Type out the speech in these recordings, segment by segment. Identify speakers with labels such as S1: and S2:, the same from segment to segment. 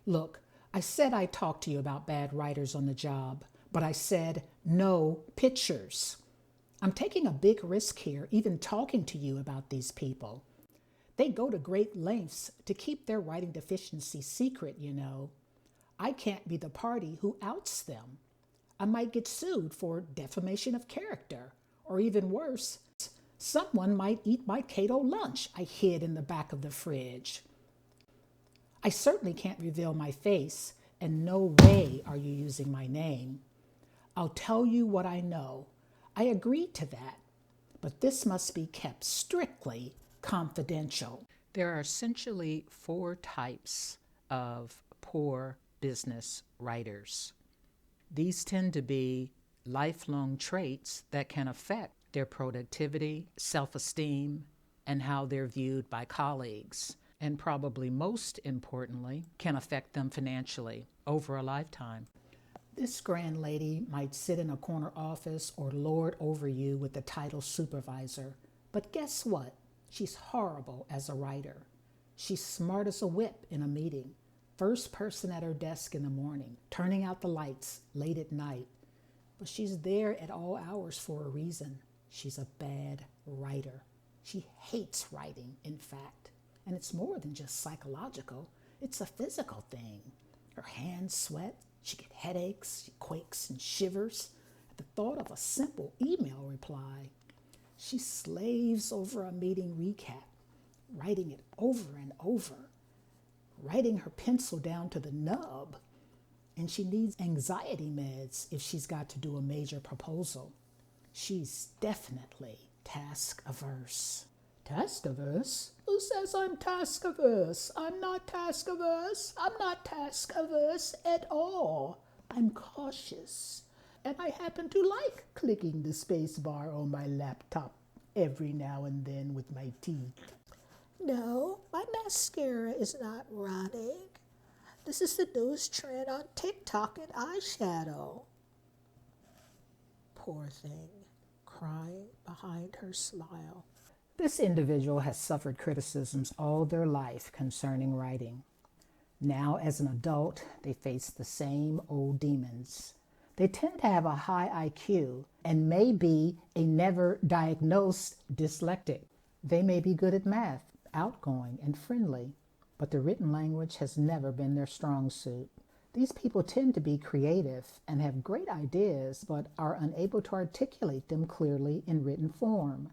S1: Look, I said I'd talk to you about bad writers on the job, but I said no pictures. I'm taking a big risk here, even talking to you about these people. They go to great lengths to keep their writing deficiency secret, you know. I can't be the party who outs them. I might get sued for defamation of character, or even worse, someone might eat my keto lunch I hid in the back of the fridge. I certainly can't reveal my face, and no way are you using my name. I'll tell you what I know. I agreed to that, but this must be kept strictly confidential. There are essentially four types of poor business writers. These tend to be lifelong traits that can affect their productivity, self-esteem, and how they're viewed by colleagues, and probably most importantly, can affect them financially over a lifetime. This grand lady might sit in a corner office or lord over you with the title supervisor, but guess what? She's horrible as a writer. She's smart as a whip in a meeting, first person at her desk in the morning, turning out the lights late at night. But she's there at all hours for a reason. She's a bad writer. She hates writing, in fact. And it's more than just psychological. It's a physical thing. Her hands sweat. She gets headaches. She quakes and shivers at the thought of a simple email reply. She slaves over a meeting recap, writing it over and over, writing her pencil down to the nub. And she needs anxiety meds if she's got to do a major proposal. She's definitely task averse. Task averse? Who says I'm task averse? I'm not task averse. I'm not task averse at all. I'm cautious. And I happen to like clicking the space bar on my laptop every now and then with my teeth.
S2: No, my mascara is not rotting. This is the newest trend on TikTok and eyeshadow. Poor thing, crying behind her smile.
S1: This individual has suffered criticisms all their life concerning writing. Now, as an adult, they face the same old demons. They tend to have a high IQ and may be a never diagnosed dyslexic. They may be good at math, outgoing and friendly, but the written language has never been their strong suit. These people tend to be creative and have great ideas, but are unable to articulate them clearly in written form.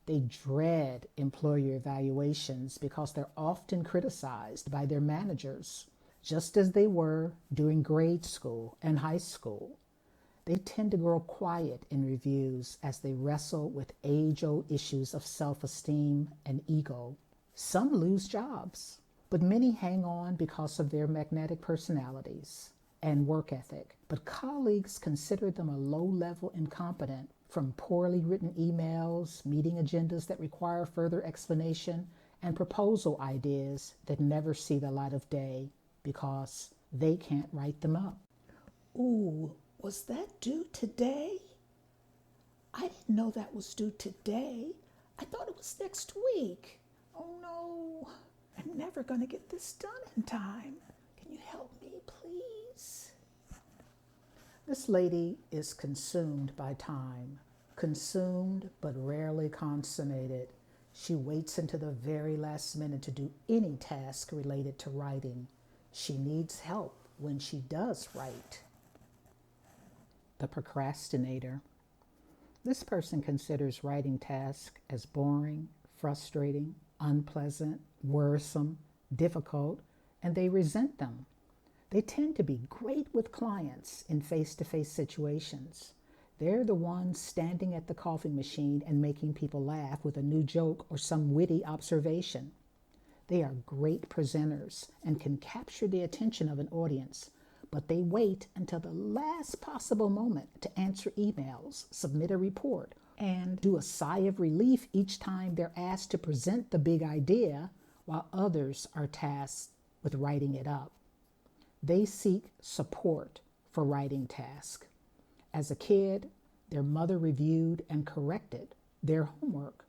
S1: They dread employer evaluations because they're often criticized by their managers, just as they were during grade school and high school. They tend to grow quiet in reviews as they wrestle with age-old issues of self-esteem and ego. Some lose jobs, but many hang on because of their magnetic personalities and work ethic. But colleagues consider them a low-level incompetent from poorly written emails, meeting agendas that require further explanation, and proposal ideas that never see the light of day because they can't write them up.
S2: Ooh, was that due today? I didn't know that was due today. I thought it was next week. Oh no, I'm never going to get this done in time. Can you help me, please?
S1: This lady is consumed by time, consumed but rarely consummated. She waits until the very last minute to do any task related to writing. She needs help when she does write. The procrastinator. This person considers writing tasks as boring, frustrating, unpleasant, worrisome, difficult, and they resent them. They tend to be great with clients in face-to-face situations. They're the ones standing at the coffee machine and making people laugh with a new joke or some witty observation. They are great presenters and can capture the attention of an audience, but they wait until the last possible moment to answer emails, submit a report, and do a sigh of relief each time they're asked to present the big idea while others are tasked with writing it up. They seek support for writing tasks. As a kid, their mother reviewed and corrected their homework.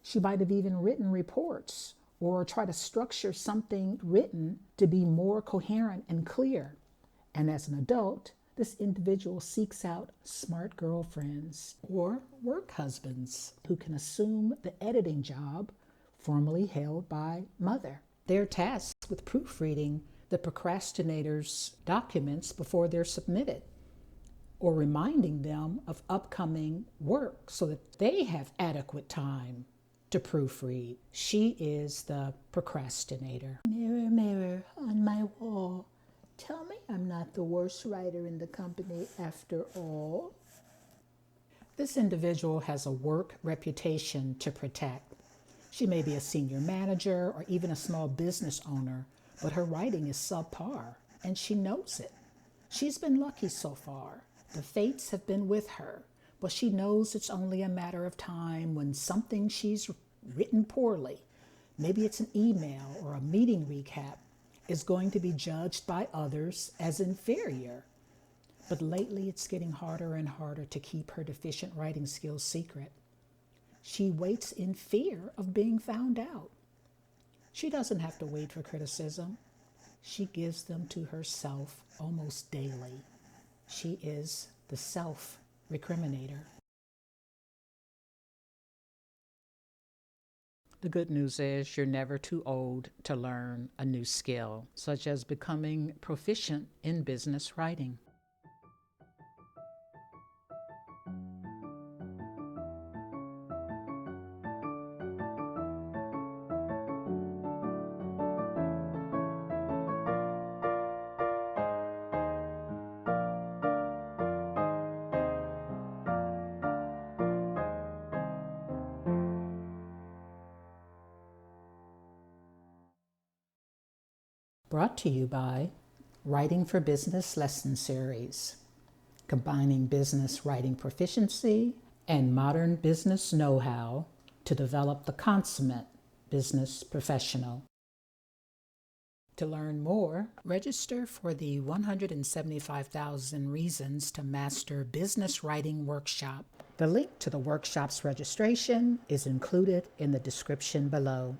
S1: She might have even written reports or try to structure something written to be more coherent and clear. And as an adult, this individual seeks out smart girlfriends or work husbands who can assume the editing job formerly held by mother. They're tasked with proofreading the procrastinator's documents before they're submitted, or reminding them of upcoming work so that they have adequate time to proofread. She is the procrastinator.
S2: Mirror, mirror on my wall, tell me I'm not the worst writer in the company after all.
S1: This individual has a work reputation to protect. She may be a senior manager or even a small business owner, but her writing is subpar, and she knows it. She's been lucky so far. The fates have been with her, but she knows it's only a matter of time when something she's written poorly, maybe it's an email or a meeting recap, is going to be judged by others as inferior. But lately it's getting harder and harder to keep her deficient writing skills secret. She waits in fear of being found out. She doesn't have to wait for criticism. She gives them to herself almost daily. She is the self-recriminator. The good news is you're never too old to learn a new skill, such as becoming proficient in business writing. Brought to you by Writing for Business Lesson Series, combining business writing proficiency and modern business know-how to develop the consummate business professional. To learn more, register for the 175,000 Reasons to Master Business Writing Workshop. The link to the workshop's registration is included in the description below.